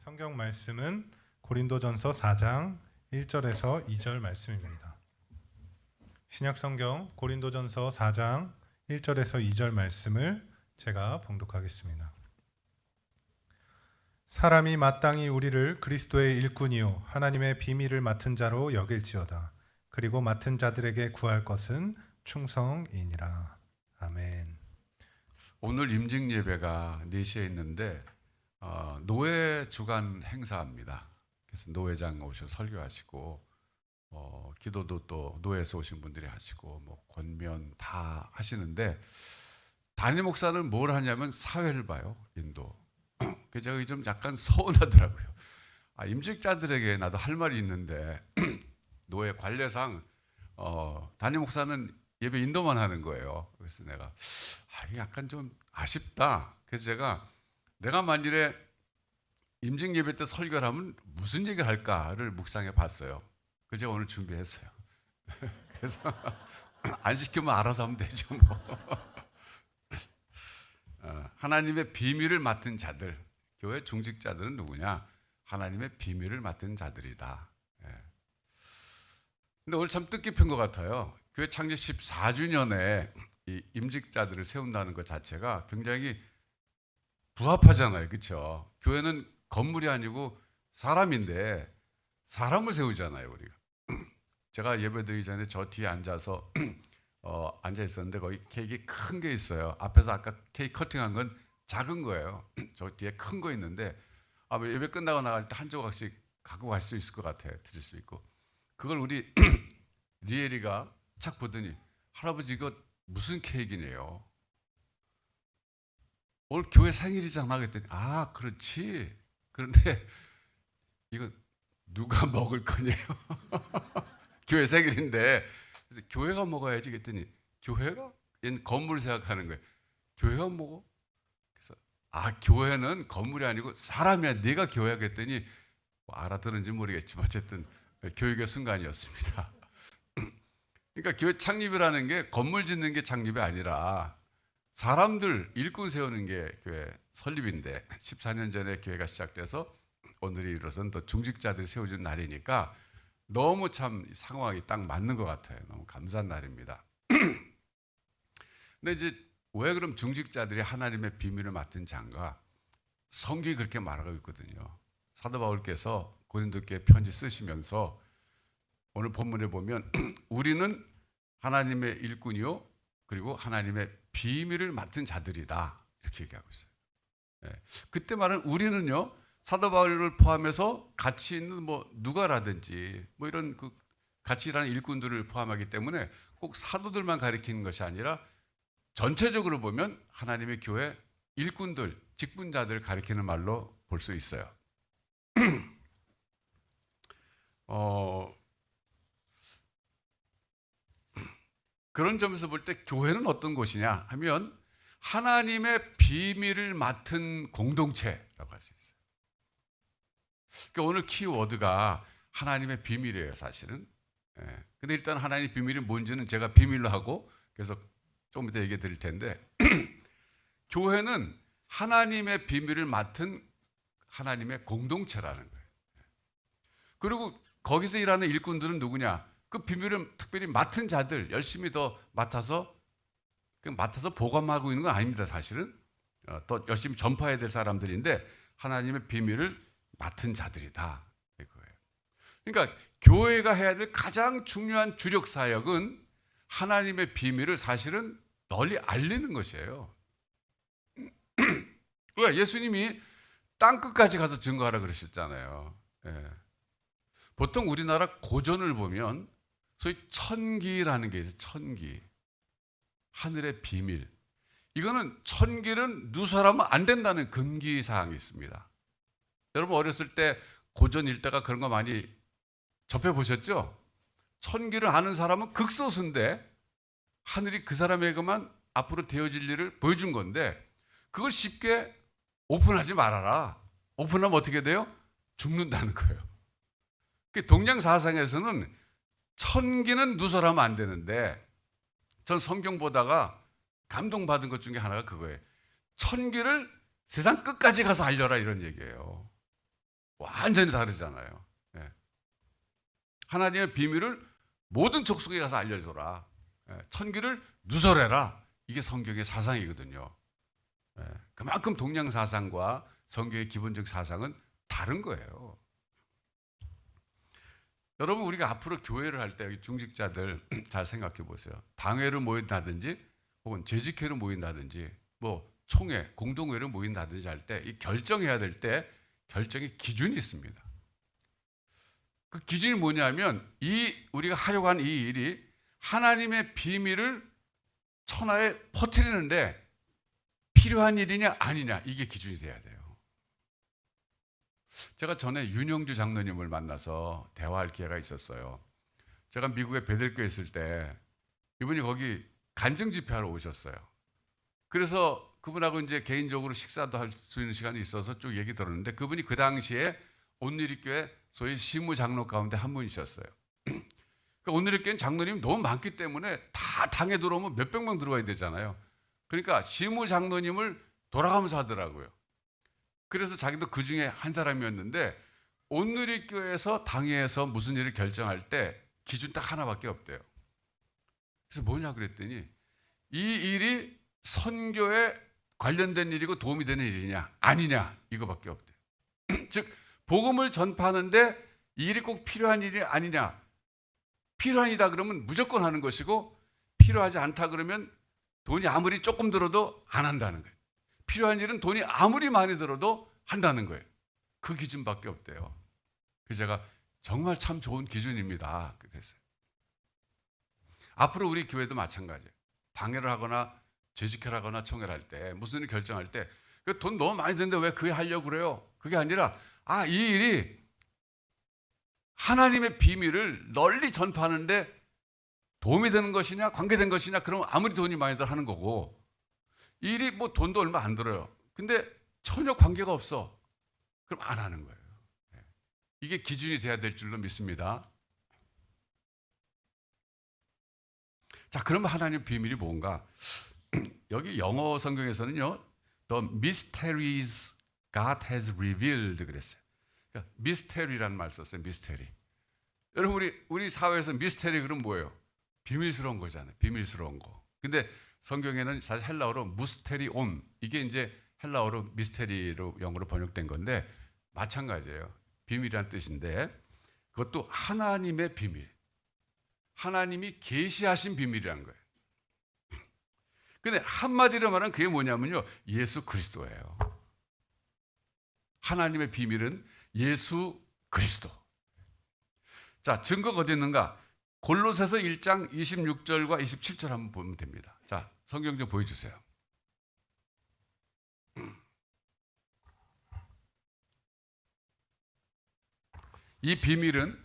성경 말씀은 고린도전서 4장 1절에서 2절 말씀입니다. 신약 성경 고린도전서 4장 1절에서 2절 말씀을 제가 봉독하겠습니다. 사람이 마땅히 우리를 그리스도의 일꾼이요 하나님의 비밀을 맡은 자로 여길지어다. 그리고 맡은 자들에게 구할 것은 충성이니라. 아멘. 오늘 임직 예배가 4시에 있는데 노회 주간 행사입니다. 그래서 노회장 오셔서 설교하시고 기도도 또 노회에서 오신 분들이 하시고 뭐 권면 다 하시는데 담임 목사는 뭘 하냐면 사회를 봐요. 인도. 그래서 저기 좀 약간 서운하더라고요. 임직자들에게 나도 할 말이 있는데 노회 관례상 담임 목사는 예배 인도만 하는 거예요. 그래서 내가 약간 좀 아쉽다. 그래서 내가 만일에 임직 예배 때 설교를 하면 무슨 얘기를 할까를 묵상해 봤어요. 그래서 제가 오늘 준비했어요. 그래서 안 시키면 알아서 하면 되죠 뭐. 하나님의 비밀을 맡은 자들, 교회 중직자들은 누구냐? 하나님의 비밀을 맡은 자들이다. 근데 오늘 참 뜻깊은 것 같아요. 교회 창립 14주년에 이 임직자들을 세운다는 것 자체가 굉장히 부합하잖아요. 그렇죠? 교회는 건물이 아니고 사람인데 사람을 세우잖아요, 우리가. 제가 예배드리기 전에 저 뒤에 앉아서 앉아 있었는데 거기 케이크 큰 게 있어요. 앞에서 아까 케이크 커팅한 건 작은 거예요. 저 뒤에 큰 거 있는데 예배 끝나고 나갈 때 한 조각씩 갖고 갈 수 있을 것 같아요. 드릴 수 있고. 그걸 우리 리엘이가 착 보더니 할아버지 이거 무슨 케이크네요. 오늘 교회 생일이잖아 그랬더니 그렇지. 그런데 이거 누가 먹을 거냐요. 교회 생일인데 그래서 교회가 먹어야지 그랬더니 교회가? 얘는 건물 생각하는 거예요. 교회가 먹어? 그래서 교회는 건물이 아니고 사람이야. 네가 교회야 그랬더니 알아들은지 모르겠지만 어쨌든 교육의 순간이었습니다. 그러니까 교회 창립이라는 게 건물 짓는 게 창립이 아니라 사람들 일꾼 세우는 게 교회 설립인데 14년 전에 교회가 시작돼서 오늘이 이르러서는 또 중직자들이 세워진 날이니까 너무 참 상황이 딱 맞는 것 같아요. 너무 감사한 날입니다. 근데 이제 왜 그럼 중직자들이 하나님의 비밀을 맡은 자인가? 성경이 그렇게 말하고 있거든요. 사도 바울께서 고린도교회 편지 쓰시면서 오늘 본문에 보면 우리는 하나님의 일꾼이요 그리고 하나님의 비밀을 맡은 자들이다 이렇게 얘기하고 있어요. 그때 말하는 우리는요 사도 바울을 포함해서 같이 있는 누가라든지 이런 그 같이 일하는 일꾼들을 포함하기 때문에 꼭 사도들만 가리키는 것이 아니라 전체적으로 보면 하나님의 교회 일꾼들, 직분자들을 가리키는 말로 볼 수 있어요. 그런 점에서 볼 때 교회는 어떤 곳이냐 하면 하나님의 비밀을 맡은 공동체라고 할 수 있어요. 그러니까 오늘 키워드가 하나님의 비밀이에요, 사실은. 근데 일단 하나님의 비밀이 뭔지는 제가 비밀로 하고 그래서 조금 이따 얘기해 드릴 텐데 교회는 하나님의 비밀을 맡은 하나님의 공동체라는 거예요. 그리고 거기서 일하는 일꾼들은 누구냐? 그 비밀을 특별히 맡은 자들, 열심히 더 맡아서 보관하고 있는 건 아닙니다, 사실은. 더 열심히 전파해야 될 사람들인데 하나님의 비밀을 맡은 자들이다. 이거예요. 그러니까 교회가 해야 될 가장 중요한 주력 사역은 하나님의 비밀을 사실은 널리 알리는 것이에요. 왜? 예수님이 땅끝까지 가서 증거하라 그러셨잖아요. 보통 우리나라 고전을 보면 소위 천기라는 게 있어요. 천기. 하늘의 비밀. 이거는 천기는 누설하면 안 된다는 금기사항이 있습니다. 여러분 어렸을 때 고전 읽다가 그런 거 많이 접해보셨죠? 천기를 아는 사람은 극소수인데 하늘이 그 사람에게만 앞으로 되어질 일을 보여준 건데 그걸 쉽게 오픈하지 말아라. 오픈하면 어떻게 돼요? 죽는다는 거예요. 동양사상에서는 천기는 누설하면 안 되는데 전 성경 보다가 감동받은 것 중에 하나가 그거예요. 천기를 세상 끝까지 가서 알려라 이런 얘기예요. 완전히 다르잖아요. 예. 하나님의 비밀을 모든 족속에 가서 알려줘라. 예. 천기를 누설해라. 이게 성경의 사상이거든요. 예. 그만큼 동양 사상과 성경의 기본적 사상은 다른 거예요. 여러분, 우리가 앞으로 교회를 할 때 중직자들 잘 생각해 보세요. 당회를 모인다든지 혹은 재직회로 모인다든지 뭐 총회, 공동회를 모인다든지 할 때 이 결정해야 될 때 결정의 기준이 있습니다. 그 기준이 뭐냐면 우리가 하려고 하는 이 일이 하나님의 비밀을 천하에 퍼뜨리는데 필요한 일이냐 아니냐, 이게 기준이 돼야 돼요. 제가 전에 윤영주 장로님을 만나서 대화할 기회가 있었어요. 제가 미국에 베들교에 있을 때 이분이 거기 간증 집회하러 오셨어요. 그래서 그분하고 이제 개인적으로 식사도 할 수 있는 시간이 있어서 쭉 얘기 들었는데, 그분이 그 당시에 온누리교회 소위 시무 장로 가운데 한 분이셨어요. 그러니까 온누리교회는 장로님이 너무 많기 때문에 다 당에 들어오면 몇백 명 들어와야 되잖아요. 그러니까 시무 장로님을 돌아가면서 하더라고요. 그래서 자기도 그 중에 한 사람이었는데, 온누리교회에서 당회에서 무슨 일을 결정할 때 기준 딱 하나밖에 없대요. 그래서 뭐냐 그랬더니 이 일이 선교에 관련된 일이고 도움이 되는 일이냐 아니냐, 이거밖에 없대요. 즉 복음을 전파하는데 이 일이 꼭 필요한 일이 아니냐, 필요한 일이다 그러면 무조건 하는 것이고, 필요하지 않다 그러면 돈이 아무리 조금 들어도 안 한다는 거예요. 필요한 일은 돈이 아무리 많이 들어도 한다는 거예요. 그 기준밖에 없대요. 그래서 제가 정말 참 좋은 기준입니다 그랬어요. 앞으로 우리 교회도 마찬가지예요. 당회를 하거나 재직회를 하거나 총회를 할 때 무슨 일 결정할 때 돈 너무 많이 드는데 왜 그게 하려고 그래요? 그게 아니라 이 일이 하나님의 비밀을 널리 전파하는데 도움이 되는 것이냐 관계된 것이냐, 그러면 아무리 돈이 많이 들어 하는 거고, 이 일이 뭐 돈도 얼마 안 들어요. 근데 전혀 관계가 없어. 그럼 안 하는 거예요. 이게 기준이 돼야 될 줄로 믿습니다. 자, 그러면 하나님의 비밀이 뭔가? 여기 영어 성경에서는요, The mysteries God has revealed 그랬어요. 그러니까 미스테리라는 말 썼어요. 미스테리. 여러분, 우리 사회에서 미스테리 그럼 뭐예요? 비밀스러운 거잖아요. 비밀스러운 거. 근데 성경에는 사실 헬라어로 무스테리온, 이게 이제 헬라어로 미스테리로 영어로 번역된 건데 마찬가지예요. 비밀이란 뜻인데 그것도 하나님의 비밀. 하나님이 계시하신 비밀이라는 거예요. 근데 한마디로 말하면 그게 뭐냐면요, 예수 그리스도예요. 하나님의 비밀은 예수 그리스도. 자, 증거가 어디 있는가? 골로새서 1장 26절과 27절 한번 보면 됩니다. 자, 성경 좀 보여주세요. 이 비밀은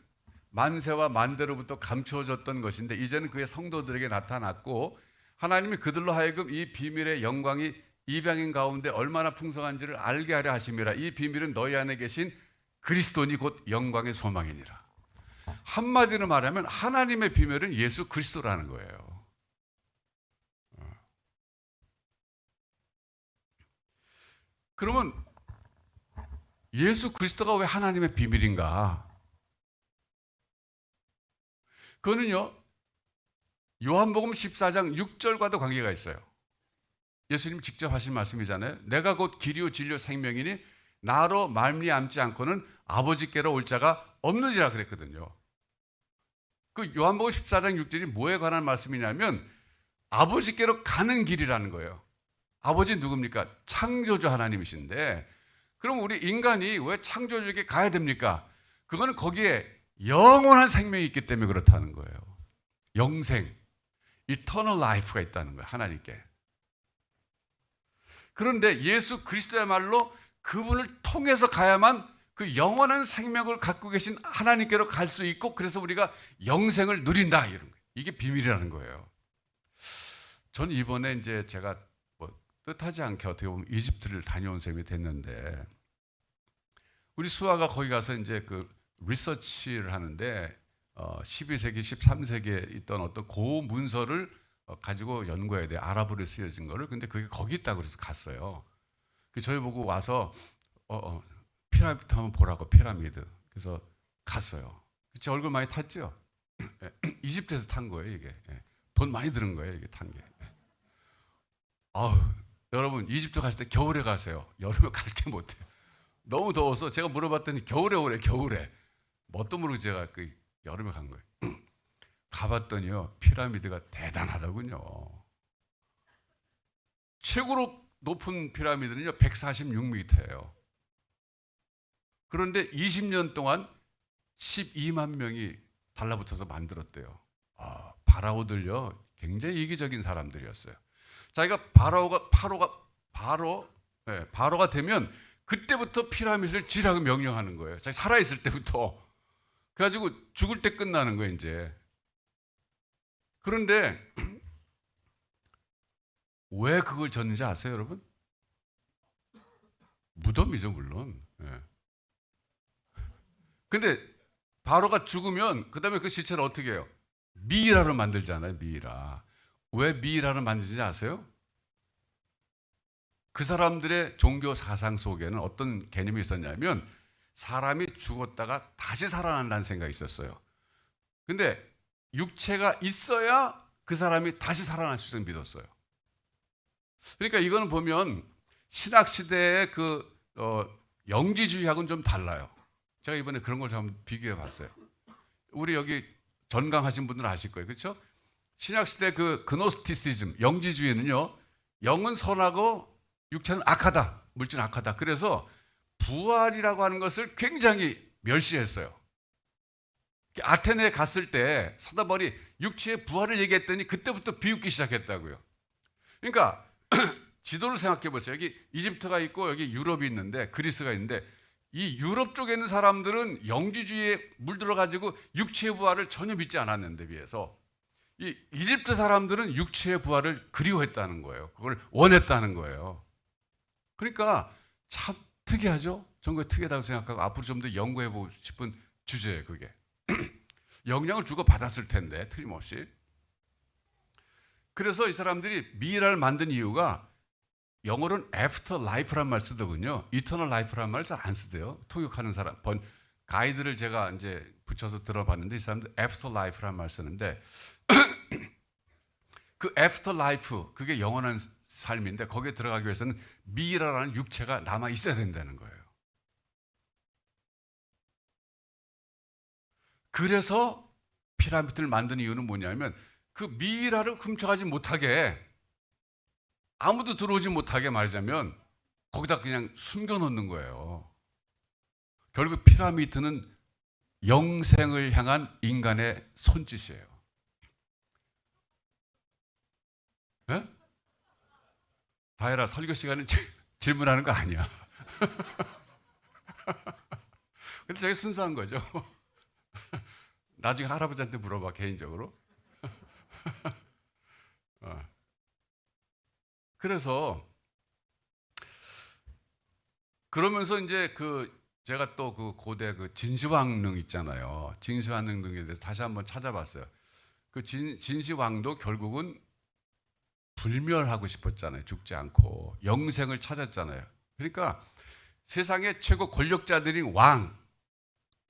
만세와 만대로부터 감추어졌던 것인데 이제는 그의 성도들에게 나타났고, 하나님이 그들로 하여금 이 비밀의 영광이 이방인 가운데 얼마나 풍성한지를 알게 하려 하심이라. 이 비밀은 너희 안에 계신 그리스도니 곧 영광의 소망이니라. 한마디로 말하면 하나님의 비밀은 예수 그리스도라는 거예요. 그러면 예수 그리스도가 왜 하나님의 비밀인가? 그거는요, 요한복음 14장 6절과도 관계가 있어요. 예수님 직접 하신 말씀이잖아요. 내가 곧 길이요 진리요 생명이니 나로 말미암지 않고는 아버지께로 올 자가 없느니라 그랬거든요. 그 요한복음 14장 6절이 뭐에 관한 말씀이냐면 아버지께로 가는 길이라는 거예요. 아버지 누굽니까? 창조주 하나님이신데, 그럼 우리 인간이 왜 창조주에게 가야 됩니까? 그거는 거기에 영원한 생명이 있기 때문에 그렇다는 거예요. 영생, eternal life가 있다는 거예요, 하나님께. 그런데 예수 그리스도야말로 그분을 통해서 가야만 그 영원한 생명을 갖고 계신 하나님께로 갈 수 있고, 그래서 우리가 영생을 누린다, 이런 거예요. 이게 비밀이라는 거예요. 전 이번에 이제 제가 뜻하지 않게 어떻게 보면 이집트를 다녀온 셈이 됐는데, 우리 수아가 거기 가서 이제 그 리서치를 하는데 12세기, 13세기에 있던 어떤 고문서를 가지고 연구해야 돼요. 아랍어로 쓰여진 거를. 근데 그게 거기 있다고 그래서 갔어요. 저희 보고 와서 피라미드 한번 보라고, 피라미드. 그래서 갔어요. 제 얼굴 많이 탔죠? 이집트에서 탄 거예요, 이게. 돈 많이 드는 거예요, 이게 탄 게. 아우, 여러분, 이집트 가실 때 겨울에 가세요. 여름에 갈 게 못해요. 너무 더워서 제가 물어봤더니 겨울에 오래, 겨울에. 뭣도 모르고 제가 그 여름에 간 거예요. 가봤더니요, 피라미드가 대단하더군요. 최고로 높은 피라미드는요, 146m예요. 그런데 20년 동안 12만 명이 달라붙어서 만들었대요. 바라오들요, 굉장히 이기적인 사람들이었어요. 자기가 바로가 되면 그때부터 피라미드를 지으라고 명령하는 거예요. 자기 살아있을 때부터. 그래가지고 죽을 때 끝나는 거예요, 이제. 그런데 왜 그걸 졌는지 아세요, 여러분? 무덤이죠, 물론. 근데 바로가 죽으면 그 다음에 그 시체를 어떻게 해요? 미이라로 만들잖아요, 미이라. 왜 미이라를 만드는지 아세요? 그 사람들의 종교 사상 속에는 어떤 개념이 있었냐면 사람이 죽었다가 다시 살아난다는 생각이 있었어요. 근데 육체가 있어야 그 사람이 다시 살아날 수 있음을 믿었어요. 그러니까 이거는 보면 신학시대의 그 영지주의하고는 좀 달라요. 제가 이번에 그런 걸 좀 비교해 봤어요. 우리 여기 전강하신 분들은 아실 거예요. 그렇죠? 신약시대 그 그노스티시즘, 영지주의는요, 영은 선하고 육체는 악하다, 물질은 악하다. 그래서 부활이라고 하는 것을 굉장히 멸시했어요. 아테네에 갔을 때 사도바울이 육체의 부활을 얘기했더니 그때부터 비웃기 시작했다고요. 그러니까 지도를 생각해 보세요. 여기 이집트가 있고 여기 유럽이 있는데, 그리스가 있는데, 이 유럽 쪽에 있는 사람들은 영지주의에 물들어가지고 육체의 부활을 전혀 믿지 않았는데 비해서 이 이집트 사람들은 육체의 부활을 그리워했다는 거예요. 그걸 원했다는 거예요. 그러니까 참 특이하죠? 전 그게 특이하다고 생각하고 앞으로 좀 더 연구해보고 싶은 주제예요, 그게. 영향을 주고 받았을 텐데, 틀림없이. 그래서 이 사람들이 미이라를 만든 이유가 영어로는 after life란 말 쓰더군요. eternal life란 말 잘 안 쓰대요. 통역하는 사람, 가이드를 제가 이제 붙여서 들어봤는데 이 사람들 after life란 말 쓰는데 그 after life, 그게 영원한 삶인데 거기에 들어가기 위해서는 미이라라는 육체가 남아 있어야 된다는 거예요. 그래서 피라미드를 만든 이유는 뭐냐면 그 미이라를 훔쳐가지 못하게, 아무도 들어오지 못하게 말하자면 거기다 그냥 숨겨놓는 거예요. 결국 피라미드는 영생을 향한 인간의 손짓이에요. 네? 다혜라, 설교 시간에 질문하는 거 아니야. 근데 저게 순수한 거죠. 나중에 할아버지한테 물어봐, 개인적으로. 그래서 그러면서 이제 제가 또 그 고대 그 진시황릉 있잖아요. 진시황릉에 대해서 다시 한번 찾아봤어요. 그 진시황도 결국은 불멸하고 싶었잖아요. 죽지 않고 영생을 찾았잖아요. 그러니까 세상의 최고 권력자들인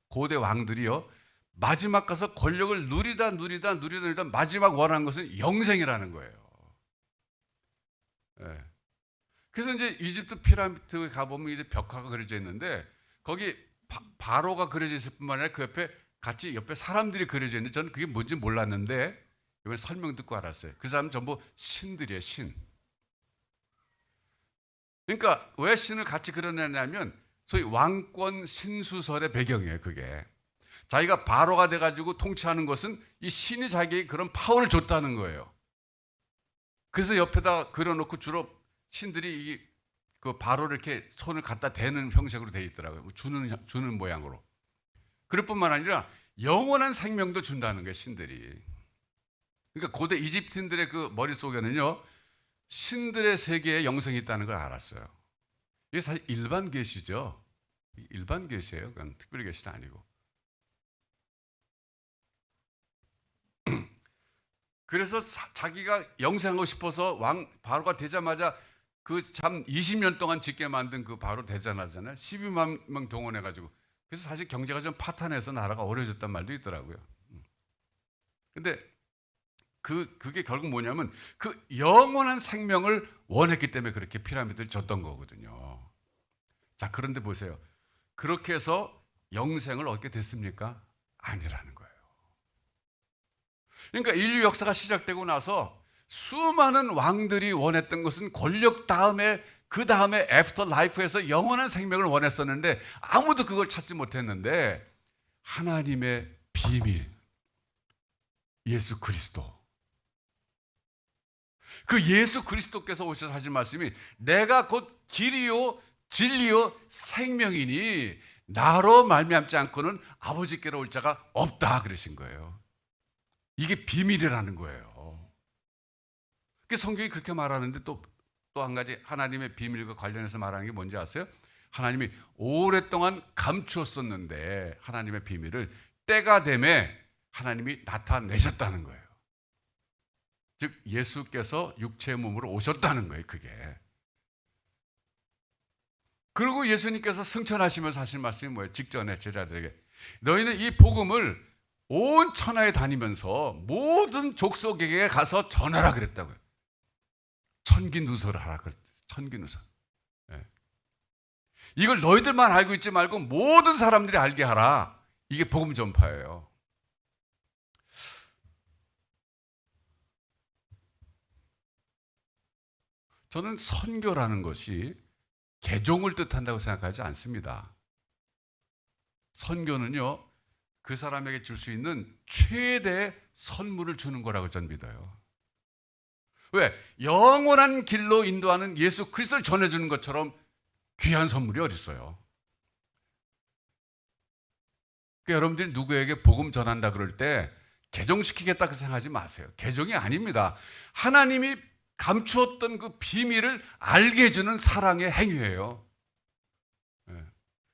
고대 왕들이요, 마지막 가서 권력을 누리다 마지막 원하는 것은 영생이라는 거예요. 네. 그래서 이제 이집트 피라미드에 가보면 이제 벽화가 그려져 있는데 거기 바로가 그려져 있을 뿐만 아니라 그 옆에 사람들이 그려져 있는데 저는 그게 뭔지 몰랐는데 이번에 설명 듣고 알았어요. 그 사람은 전부 신들이에요, 신. 그러니까 왜 신을 같이 그려내냐면 소위 왕권 신수설의 배경이에요, 그게. 자기가 바로가 돼가지고 통치하는 것은 이 신이 자기에게 그런 파워를 줬다는 거예요. 그래서 옆에다 그려놓고 주로 신들이 그 바로를 이렇게 손을 갖다 대는 형식으로 되어 있더라고요. 주는 모양으로. 그럴 뿐만 아니라 영원한 생명도 준다는 거예요, 신들이. 그러니까 고대 이집트인들의 그 머릿속에는요, 신들의 세계에 영생이 있다는 걸 알았어요. 이게 사실 일반 계시죠. 일반 계시예요. 그건 특별 계시는 아니고. 그래서 자기가 영생하고 싶어서 바로가 되자마자 그 참 20년 동안 짓게 만든 그 바로 되잖아요. 12만 명 동원해가지고. 그래서 사실 경제가 좀 파탄해서 나라가 어려워졌단 말도 있더라고요. 근데 그게 결국 뭐냐면 그 영원한 생명을 원했기 때문에 그렇게 피라미드를 졌던 거거든요. 자, 그런데 보세요. 그렇게 해서 영생을 얻게 됐습니까? 아니라는 거예요. 그러니까 인류 역사가 시작되고 나서 수많은 왕들이 원했던 것은 권력 다음에 그 다음에 애프터 라이프에서 영원한 생명을 원했었는데 아무도 그걸 찾지 못했는데 하나님의 비밀 예수 그리스도, 그 예수 그리스도께서 오셔서 하신 말씀이 내가 곧 길이요 진리요 생명이니 나로 말미암지 않고는 아버지께로 올 자가 없다 그러신 거예요. 이게 비밀이라는 거예요. 성경이 그렇게 말하는데 또 한 가지 하나님의 비밀과 관련해서 말하는 게 뭔지 아세요? 하나님이 오랫동안 감추었었는데 하나님의 비밀을 때가 되매 하나님이 나타내셨다는 거예요. 즉 예수께서 육체의 몸으로 오셨다는 거예요. 그게. 그리고 예수님께서 승천하시면서 하신 말씀이 뭐예요? 직전에 제자들에게 너희는 이 복음을 온 천하에 다니면서 모든 족속에게 가서 전하라 그랬다고요. 천기누설을 하라 그랬어요. 천기누설. 네. 이걸 너희들만 알고 있지 말고 모든 사람들이 알게 하라. 이게 복음 전파예요. 저는 선교라는 것이 개종을 뜻한다고 생각하지 않습니다. 선교는요, 그 사람에게 줄 수 있는 최대의 선물을 주는 거라고 저는 믿어요. 왜? 영원한 길로 인도하는 예수 그리스도를 전해주는 것처럼 귀한 선물이 어디 있어요? 그러니까 여러분들이 누구에게 복음 전한다 그럴 때 개종시키겠다 그 생각하지 마세요. 개종이 아닙니다. 하나님이 감추었던 그 비밀을 알게 해주는 사랑의 행위예요.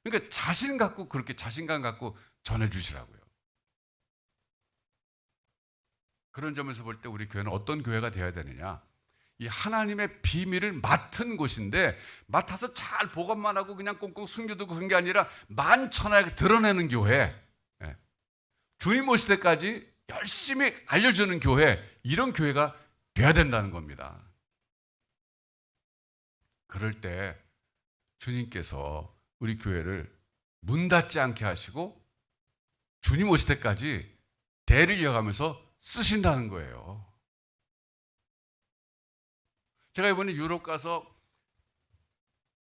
그러니까 자신 갖고 그렇게 자신감 갖고 전해주시라고요. 그런 점에서 볼 때 우리 교회는 어떤 교회가 되어야 되느냐? 이 하나님의 비밀을 맡은 곳인데 맡아서 잘 보관만 하고 그냥 꽁꽁 숨겨두고 그런 게 아니라 만천하에 드러내는 교회, 주님 오실 때까지 열심히 알려주는 교회, 이런 교회가 돼야 된다는 겁니다. 그럴 때 주님께서 우리 교회를 문 닫지 않게 하시고 주님 오실 때까지 대를 이어가면서 쓰신다는 거예요. 제가 이번에 유럽 가서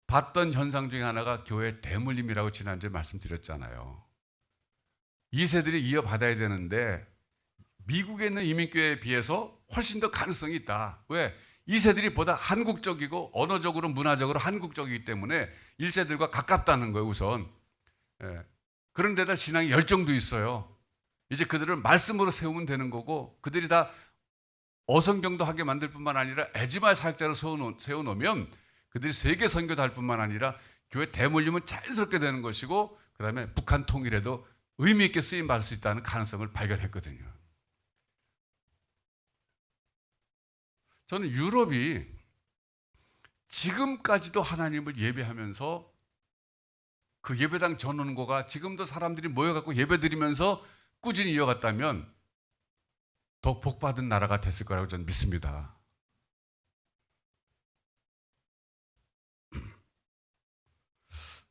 봤던 현상 중에 하나가 교회 대물림이라고 지난주에 말씀드렸잖아요. 2세들이 이어받아야 되는데 미국에 있는 이민교회에 비해서 훨씬 더 가능성이 있다. 왜? 2세들이 보다 한국적이고 언어적으로 문화적으로 한국적이기 때문에 1세들과 가깝다는 거예요. 우선. 그런 데다 신앙의 열정도 있어요. 이제 그들을 말씀으로 세우면 되는 거고 그들이 다 어성경도 하게 만들 뿐만 아니라 에즈마의 사역자로 세워놓으면 그들이 세계 선교도 할 뿐만 아니라 교회 대물림은 자연스럽게 되는 것이고 그 다음에 북한 통일에도 의미 있게 쓰임받을 수 있다는 가능성을 발견했거든요. 저는 유럽이 지금까지도 하나님을 예배하면서 그 예배당 전원고가 지금도 사람들이 모여갖고 예배드리면서 꾸준히 이어갔다면 더 복받은 나라가 됐을 거라고 저는 믿습니다.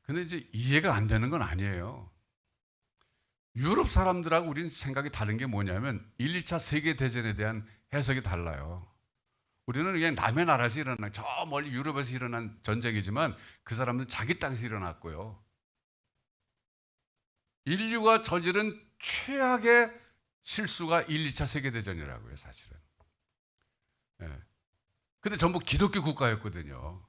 근데 이제 이해가 안 되는 건 아니에요. 유럽 사람들하고 우리는 생각이 다른 게 뭐냐면 1, 2차 세계대전에 대한 해석이 달라요. 우리는 그냥 남의 나라에서 일어난, 저 멀리 유럽에서 일어난 전쟁이지만 그 사람들은 자기 땅에서 일어났고요. 인류가 저지른 최악의 실수가 1, 2차 세계대전이라고요, 사실은. 근데 전부 기독교 국가였거든요.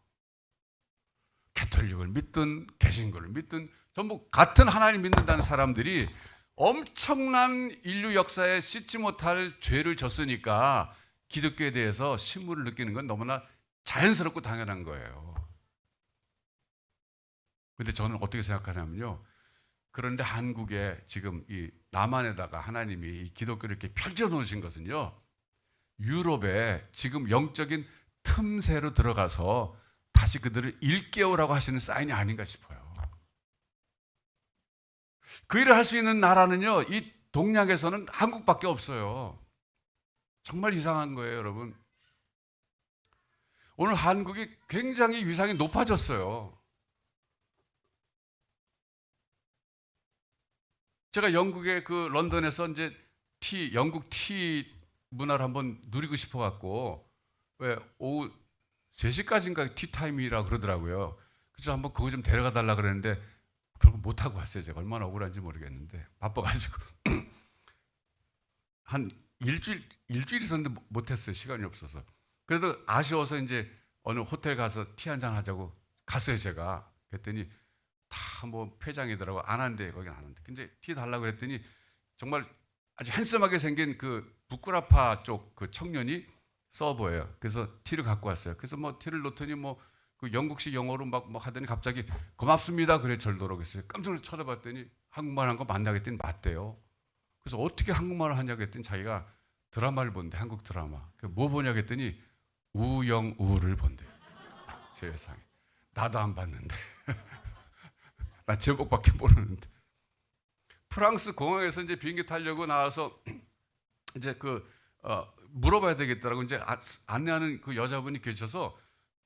가톨릭을 믿든 개신교를 믿든 전부 같은 하나님 믿는다는 사람들이 엄청난 인류 역사에 씻지 못할 죄를 졌으니까 기독교에 대해서 신물을 느끼는 건 너무나 자연스럽고 당연한 거예요. 근데 저는 어떻게 생각하냐면요. 그런데 한국에 지금 이 남한에다가 하나님이 이 기독교를 이렇게 펼쳐 놓으신 것은요. 유럽에 지금 영적인 틈새로 들어가서 다시 그들을 일깨우라고 하시는 사인이 아닌가 싶어요. 그 일을 할 수 있는 나라는요, 이 동양에서는 한국밖에 없어요. 정말 이상한 거예요, 여러분. 오늘 한국이 굉장히 위상이 높아졌어요. 제가 영국의 그 런던에서 이제 영국 티 문화를 한번 누리고 싶어 갖고, 왜 오후 3시까지인가 티타임이라 그러더라고요. 그래서 한번 그거 좀 데려가 달라 그랬는데 결국 못 하고 왔어요. 제가 얼마나 억울한지 모르겠는데 바빠가지고 한 일주일 있었는데 못 했어요. 시간이 없어서. 그래도 아쉬워서 이제 어느 호텔 가서 티 한잔 하자고 갔어요. 제가 그랬더니 다 뭐 폐장이더라고. 안 한대. 거긴 안 한대. 근데 티 달라고 그랬더니 정말 아주 핸섬하게 생긴 그 부끄라파 쪽 그 청년이 서버예요. 그래서 티를 갖고 왔어요. 그래서 뭐 티를 놓더니 뭐 그 영국식 영어로 막 하더니 갑자기 고맙습니다 그래 절도록 했어요. 깜짝 놀라서 쳐다봤더니 한국말 한 거 맞냐고 했더니 맞대요. 그래서 어떻게 한국말을 하냐고 했더니 자기가 드라마를 본대. 한국 드라마. 뭐 보냐고 했더니 우영우를 본대요. 세상에. 나도 안 봤는데. 나 제목밖에 모르는데. 프랑스 공항에서 이제 비행기 타려고 나와서 이제 물어봐야 되겠더라고. 이제 안내하는 그 여자분이 계셔서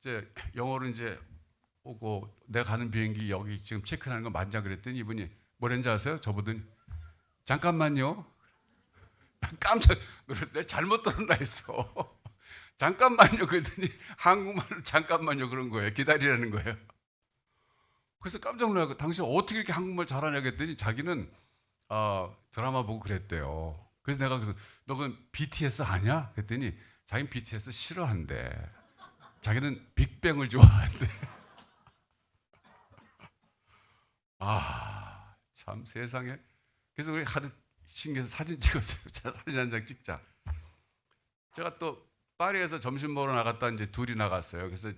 이제 영어로 이제 오고 내가 가는 비행기 여기 지금 체크하는 거 맞냐 그랬더니 이분이 뭐랬는지 아세요? 저보더니 잠깐만요. 깜짝 놀랐어. 내가 잘못 들었나 했어. 잠깐만요 그랬더니 한국말로 잠깐만요 그런 거예요. 기다리라는 거예요. 그래서 깜짝 놀라고 당신 어떻게 이렇게 한국말 잘하냐 했더니 자기는 드라마 보고 그랬대요. 그래서 내가 너 그건 BTS 아냐? 그랬더니 자기는 BTS 싫어한대. 자기는 빅뱅을 좋아한대. 아, 참 세상에. 그래서 우리 하도 신기해서 사진 찍었어요. 자, 사진 한 장 찍자. 제가 또 파리에서 점심 먹으러 나갔다 이제 둘이 나갔어요. 그래서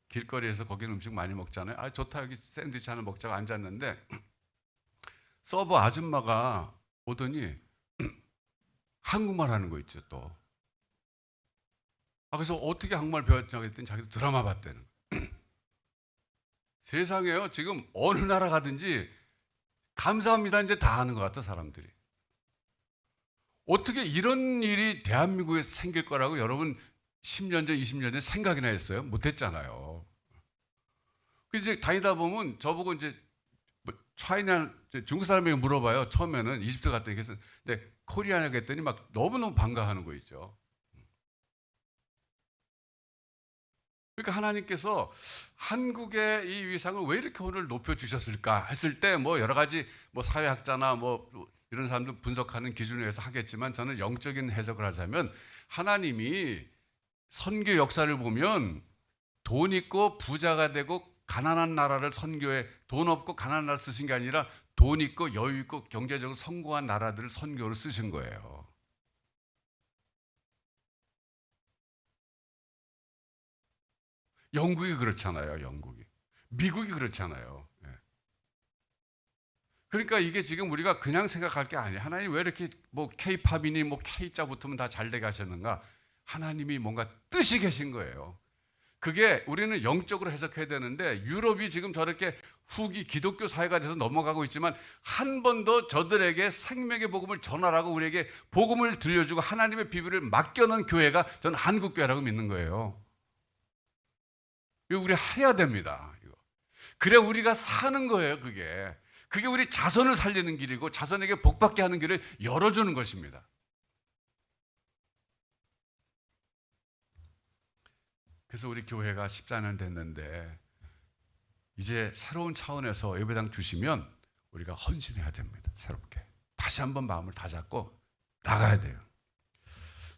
길거리에서 거기는 음식 많이 먹잖아요. 아, 좋다. 여기 샌드위치 하나 먹자고 앉았는데 서버 아줌마가 오더니 한국말 하는 거 있죠, 또. 그래서 어떻게 한국말 배웠냐고 했더니 자기도 드라마 봤대는. 세상에요. 지금 어느 나라 가든지 감사합니다 이제 다 하는 것 같아, 사람들이. 어떻게 이런 일이 대한민국에 생길 거라고 여러분 10년 전, 20년 전에 생각이나 했어요? 못 했잖아요. 그래서 이제 다니다 보면 저보고 이제 차이나 중국 사람에게 물어봐요. 처음에는 이집트 갔더니 그래서 코리아냐고 했더니 막 너무너무 반가워하는 거 있죠. 그러니까 하나님께서 한국의 이 위상을 왜 이렇게 오늘 높여주셨을까 했을 때 뭐 여러 가지 뭐 사회학자나 뭐 이런 사람들 분석하는 기준에 의해서 하겠지만 저는 영적인 해석을 하자면 하나님이 선교 역사를 보면 돈 있고 부자가 되고 가난한 나라를 선교에 돈 없고 가난한 나라 쓰신 게 아니라 돈 있고 여유 있고 경제적으로 성공한 나라들을 선교로 쓰신 거예요. 영국이 그렇잖아요. 영국이. 미국이 그렇잖아요. 예. 그러니까 이게 지금 우리가 그냥 생각할 게 아니에요. 하나님 왜 이렇게 뭐 K-팝이니 뭐 K자 붙으면 다 잘 되게 하셨는가? 하나님이 뭔가 뜻이 계신 거예요. 그게 우리는 영적으로 해석해야 되는데 유럽이 지금 저렇게 후기 기독교 사회가 돼서 넘어가고 있지만 한 번 더 저들에게 생명의 복음을 전하라고 우리에게 복음을 들려주고 하나님의 비밀을 맡겨놓은 교회가 저는 한국교회라고 믿는 거예요. 이거 우리 해야 됩니다. 이거. 그래 우리가 사는 거예요. 그게 우리 자손을 살리는 길이고 자손에게 복받게 하는 길을 열어주는 것입니다. 그래서 우리 교회가 14년 됐는데 이제 새로운 차원에서 예배당 주시면 우리가 헌신해야 됩니다. 새롭게 다시 한번 마음을 다잡고 나가야 돼요.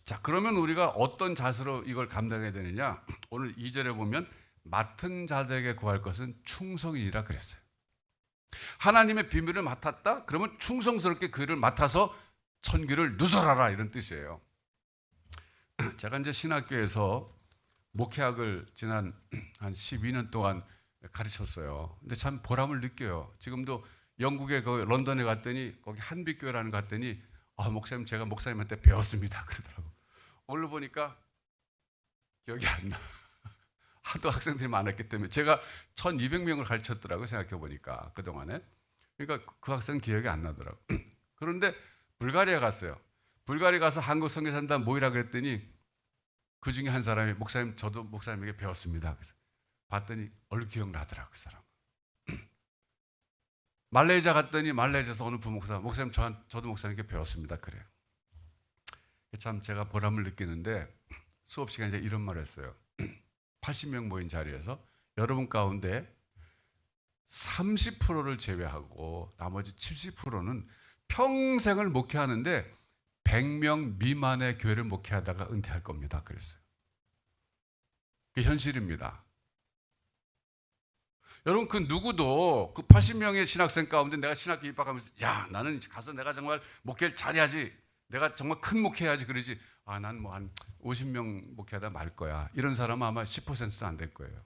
자, 그러면 우리가 어떤 자세로 이걸 감당해야 되느냐? 오늘 2절에 보면 맡은 자들에게 구할 것은 충성이라 그랬어요. 하나님의 비밀을 맡았다? 그러면 충성스럽게 그를 맡아서 선교를 누설하라 이런 뜻이에요. 제가 이제 신학교에서 목회학을 지난 한 12년 동안 가르쳤어요. 근데 참 보람을 느껴요. 지금도 영국에 그 런던에 갔더니 거기 한빛교회라는 거 갔더니 목사님 제가 목사님한테 배웠습니다 그러더라고. 오늘 보니까 기억이 안 나. 하도 학생들이 많았기 때문에 제가 1200명을 가르쳤더라고요. 생각해 보니까 그동안에. 그러니까 그 학생 기억이 안 나더라고요. 그런데 불가리아 갔어요. 불가리아 가서 한국 선교사님단 모이라 그랬더니 그 중에 한 사람이 목사님 저도 목사님에게 배웠습니다. 그래서 봤더니 얼굴 기억나더라고요. 그 사람. 말레이시아 갔더니 말레이시아에서 어느 부목사 목사님 저도 목사님께 배웠습니다. 그래요. 참 제가 보람을 느끼는데 수업 시간에 이런 말을 했어요. 80명 모인 자리에서 여러분 가운데 30%를 제외하고 나머지 70%는 평생을 목회하는데 100명 미만의 교회를 목회하다가 은퇴할 겁니다. 그랬어요. 그게 현실입니다. 여러분 그 누구도 그 80명의 신학생 가운데 내가 신학교 입학하면서 야 나는 가서 내가 정말 목회를 잘해야지 내가 정말 큰 목회해야지 그러지 아 난 뭐 한 50명 목회하다 말 거야 이런 사람은 아마 10%도 안 될 거예요.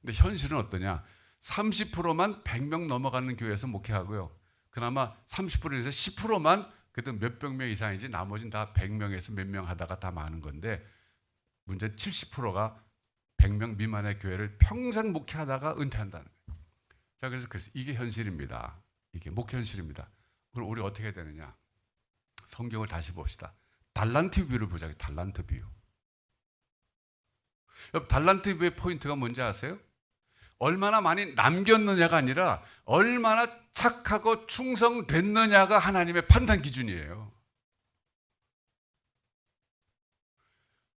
근데 현실은 어떠냐 30%만 100명 넘어가는 교회에서 목회하고요 그나마 30%에서 10%만 그래도 몇백 명 이상이지 나머지는 다 100명에서 몇 명 하다가 다 많은 건데 문제는 70%가 100명 미만의 교회를 평생 목회하다가 은퇴한다는 거예요. 자, 그래서 이게 현실입니다. 이게 목회 현실입니다. 그럼 우리 어떻게 해야 되느냐? 성경을 다시 봅시다. 달란트 비유를 보자. 달란트 비유. 여러분, 달란트 비유의 포인트가 뭔지 아세요? 얼마나 많이 남겼느냐가 아니라 얼마나 착하고 충성됐느냐가 하나님의 판단 기준이에요.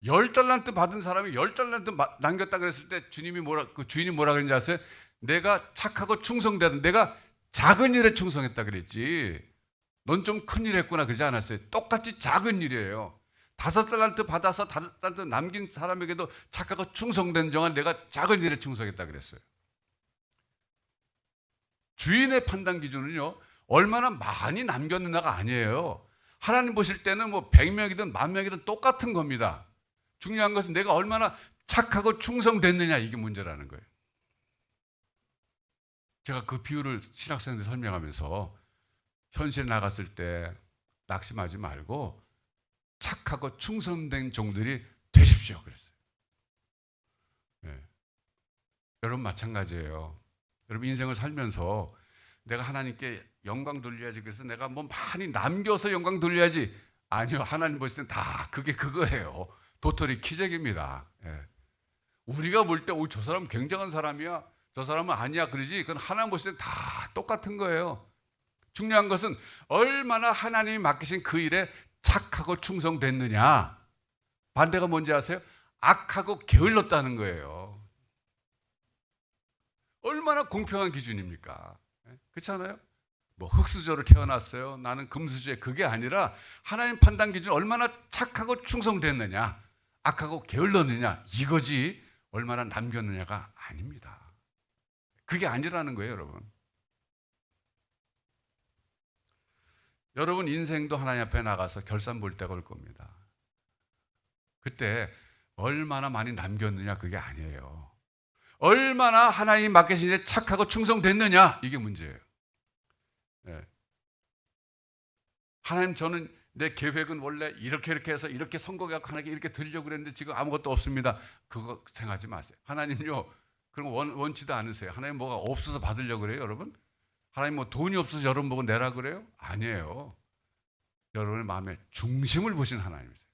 10달란트 받은 사람이 10달란트 남겼다 그랬을 때 주님이 그 주인이 뭐라 그랬는지 아세요? 내가 착하고 충성되던 내가 작은 일에 충성했다 그랬지. 넌 좀 큰 일 했구나 그러지 않았어요. 똑같이 작은 일이에요. 5달란트 받아서 5달란트 남긴 사람에게도 착하고 충성된 정한 내가 작은 일에 충성했다 그랬어요. 주인의 판단 기준은요. 얼마나 많이 남겼느냐가 아니에요. 하나님 보실 때는 뭐 100명이든 10,000명이든 똑같은 겁니다. 중요한 것은 내가 얼마나 착하고 충성됐느냐 이게 문제라는 거예요. 제가 그 비유를 신학생들 설명하면서 현실에 나갔을 때 낙심하지 말고 착하고 충성된 종들이 되십시오 그랬어요. 네. 여러분 마찬가지예요. 여러분 인생을 살면서 내가 하나님께 영광 돌려야지 그래서 내가 뭐 많이 남겨서 영광 돌려야지 아니요. 하나님 보실 땐 다 그게 그거예요. 도토리 키재기입니다. 예. 우리가 볼 때 저 사람 굉장한 사람이야. 저 사람은 아니야. 그러지. 그건 하나님 보실 때 다 똑같은 거예요. 중요한 것은 얼마나 하나님이 맡기신 그 일에 착하고 충성됐느냐. 반대가 뭔지 아세요? 악하고 게을렀다는 거예요. 얼마나 공평한 기준입니까? 그렇지 않아요? 뭐 흙수저로 태어났어요. 나는 금수저에 그게 아니라 하나님 판단 기준 얼마나 착하고 충성됐느냐. 악하고 게을렀느냐 이거지 얼마나 남겼느냐가 아닙니다. 그게 아니라는 거예요, 여러분. 여러분 인생도 하나님 앞에 나가서 결산 볼 때가 올 겁니다. 그때 얼마나 많이 남겼느냐 그게 아니에요. 얼마나 하나님 맡기신 일에 착하고 충성됐느냐 이게 문제예요. 네. 하나님 저는 내 계획은 원래 이렇게 해서 이렇게 선거해서 하나님께 이렇게 드리려고 그랬는데 지금 아무것도 없습니다. 그거 생각하지 마세요. 하나님요 그런 거 원치도 않으세요. 하나님 뭐가 없어서 받으려고 그래요 여러분? 하나님 뭐 돈이 없어서 여러분 보고 내라 그래요? 아니에요. 여러분의 마음의 중심을 보신 하나님이세요.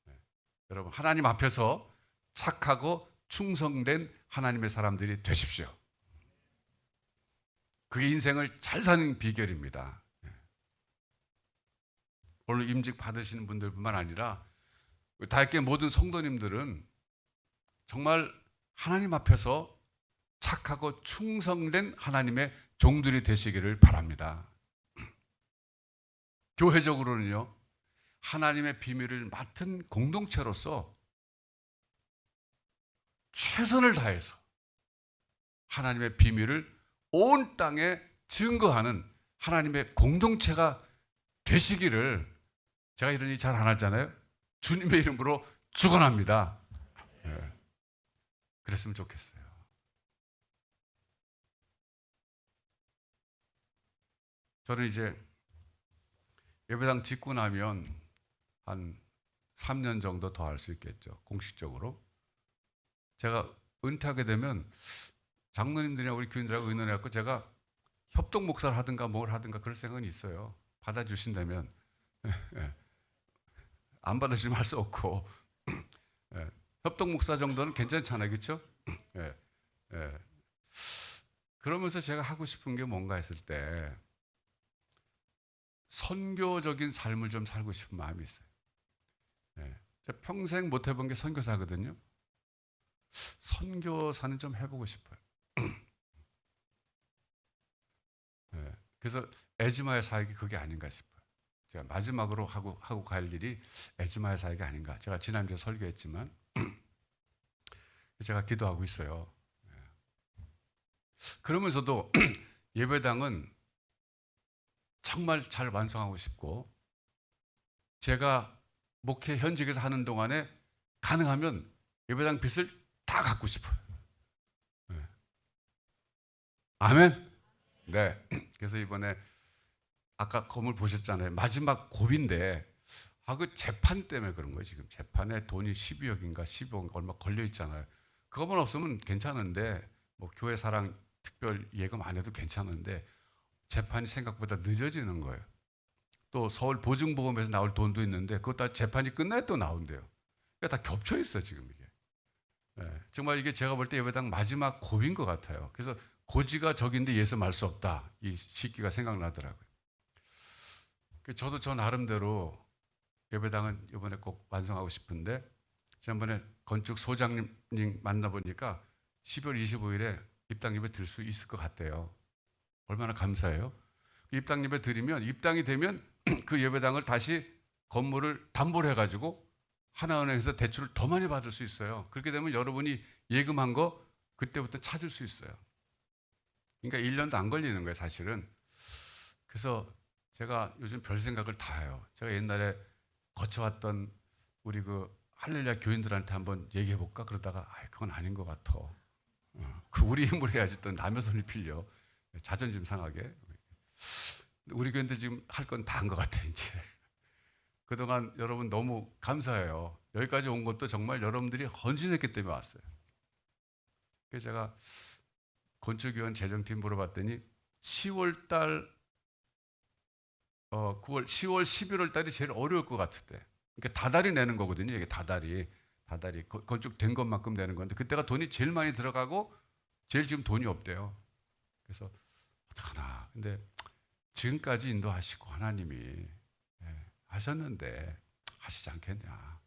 네. 여러분 하나님 앞에서 착하고 충성된 하나님의 사람들이 되십시오. 그게 인생을 잘 사는 비결입니다. 오늘 임직 받으시는 분들뿐만 아니라 다학교의 모든 성도님들은 정말 하나님 앞에서 착하고 충성된 하나님의 종들이 되시기를 바랍니다. 교회적으로는요, 하나님의 비밀을 맡은 공동체로서 최선을 다해서 하나님의 비밀을 온 땅에 증거하는 하나님의 공동체가 되시기를 제가 이런 일 잘 안 하잖아요. 주님의 이름으로 축원합니다. 네. 그랬으면 좋겠어요. 저는 이제 예배당 짓고 나면 한 3년 정도 더 할 수 있겠죠. 공식적으로. 제가 은퇴하게 되면 장로님들이나 우리 교인들하고 의논해갖고 제가 협동 목사를 하든가 뭘 하든가 그럴 생각은 있어요. 받아주신다면. 예. 안 받아주시면 할 수 없고. 예. 협동 목사 정도는 괜찮잖아요. 그렇죠? 예. 예. 그러면서 제가 하고 싶은 게 뭔가 했을 때 선교적인 삶을 좀 살고 싶은 마음이 있어요. 예. 제가 평생 못 해본 게 선교사거든요. 선교사는 좀 해보고 싶어요. 예. 그래서 에즈마의 사역이 그게 아닌가 싶어요. 제가 마지막으로 하고 갈 일이 에즈마의 사역이 아닌가. 제가 지난주에 설교했지만 제가 기도하고 있어요. 예. 그러면서도 예배당은 정말 잘 완성하고 싶고 제가 목회 현직에서 하는 동안에 가능하면 예배당 빚을 다 갚고 싶어요. 네. 아멘? 네. 그래서 이번에 아까 건물 보셨잖아요. 마지막 고비인데 그 재판 때문에 그런 거예요. 지금 재판에 돈이 12억인가 15억 얼마 걸려 있잖아요. 그것만 없으면 괜찮은데 뭐 교회 사랑 특별 예금 안 해도 괜찮은데 재판이 생각보다 늦어지는 거예요. 또 서울 보증보험에서 나올 돈도 있는데 그것 다 재판이 끝나야 또 나온대요. 그러니까 다 겹쳐 있어 지금 이게. 네, 정말 이게 제가 볼 때 예배당 마지막 고비인 것 같아요. 그래서 고지가 저긴데 예수 말 수 없다. 이 시기가 생각나더라고요. 저도 저 나름대로 예배당은 이번에 꼭 완성하고 싶은데 지난번에 건축 소장님 만나보니까 12월 25일에 입당 예배 드릴 수 있을 것 같대요. 얼마나 감사해요. 입당 예배 드리면 입당이 되면 그 예배당을 다시 건물을 담보를 해가지고 하나은행에서 대출을 더 많이 받을 수 있어요. 그렇게 되면 여러분이 예금한 거 그때부터 찾을 수 있어요. 그러니까 1년도 안 걸리는 거예요, 사실은. 그래서 제가 요즘 별 생각을 다 해요. 제가 옛날에 거쳐왔던 우리 그 할렐루야 교인들한테 한번 얘기해 볼까 그러다가 그건 아닌 것 같아. 그 우리 힘으로 해야지 또 남의 손이 필려. 자존심 상하게. 우리 교인들 지금 할 건 다 한 것 같아 이제. 그동안 여러분 너무 감사해요. 여기까지 온 것도 정말 여러분들이 헌신했기 때문에 왔어요. 그래서 제가 건축위원 재정팀 물어봤더니 10월 달, 9월, 10월, 11월 달이 제일 어려울 것 같은데. 그러니까 다달이 내는 거거든요. 이게 다달이 건축된 것만큼 내는 건데 그때가 돈이 제일 많이 들어가고 제일 지금 돈이 없대요. 그래서 어떡하나. 근데 지금까지 인도하시고 하나님이 하셨는데 하시지 않겠냐.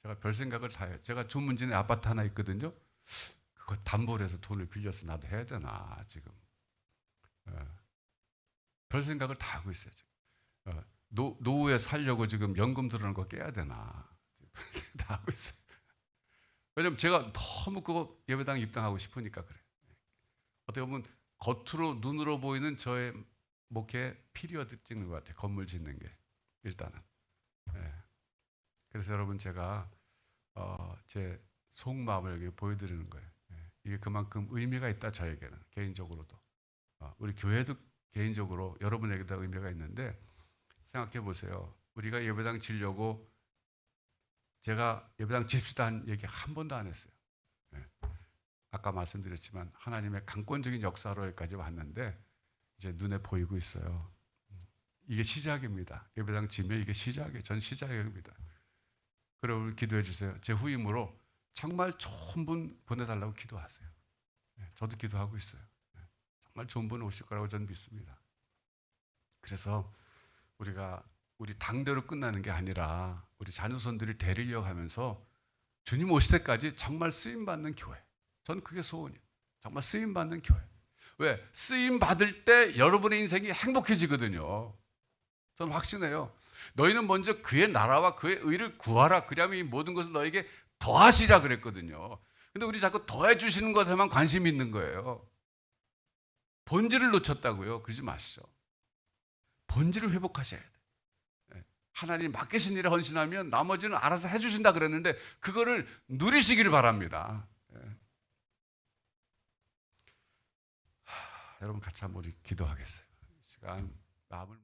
제가 별 생각을 다 해요. 제가 주문진에 아파트 하나 있거든요. 그거 담보를 해서 돈을 빌려서 나도 해야 되나 지금. 별 생각을 다 하고 있어요. 지금. 노후에 살려고 지금 연금 들어오는 거 깨야 되나. 별 생각 다 하고 있어요. 왜냐면 제가 너무 그거 예배당 입당하고 싶으니까 그래요. 어떻게 보면 겉으로 눈으로 보이는 저의 목회 피리어드 찍는 것 같아요. 건물 짓는 게 일단은. 그래서 여러분 제가 제 속마음을 여기 보여드리는 거예요. 이게 그만큼 의미가 있다 저에게는 개인적으로도 우리 교회도 개인적으로 여러분에게도 의미가 있는데 생각해 보세요. 우리가 예배당 지려고 제가 예배당 집시다 한 얘기 한 번도 안 했어요. 아까 말씀드렸지만 하나님의 강권적인 역사로 여기까지 왔는데 이제 눈에 보이고 있어요. 이게 시작입니다. 예배당 지면 이게 시작이에요. 전 시작입니다. 그러면 기도해 주세요. 제 후임으로 정말 좋은 분 보내달라고 기도하세요. 저도 기도하고 있어요. 정말 좋은 분 오실 거라고 저는 믿습니다. 그래서 우리가 우리 당대로 끝나는 게 아니라 우리 자녀손들이 대를 이어가면서 주님 오실 때까지 정말 쓰임받는 교회. 저는 그게 소원이에요. 정말 쓰임받는 교회. 왜? 쓰임 받을 때 여러분의 인생이 행복해지거든요. 저는 확신해요. 너희는 먼저 그의 나라와 그의 의를 구하라. 그리하면 이 모든 것을 너에게 더하시라 그랬거든요. 근데 우리 자꾸 더해 주시는 것에만 관심이 있는 거예요. 본질을 놓쳤다고요. 그러지 마시죠. 본질을 회복하셔야 돼요. 하나님 맡기신 일에 헌신하면 나머지는 알아서 해 주신다 그랬는데 그거를 누리시기를 바랍니다. 여러분 같이 한번 우리 기도하겠어요. 시간 마음을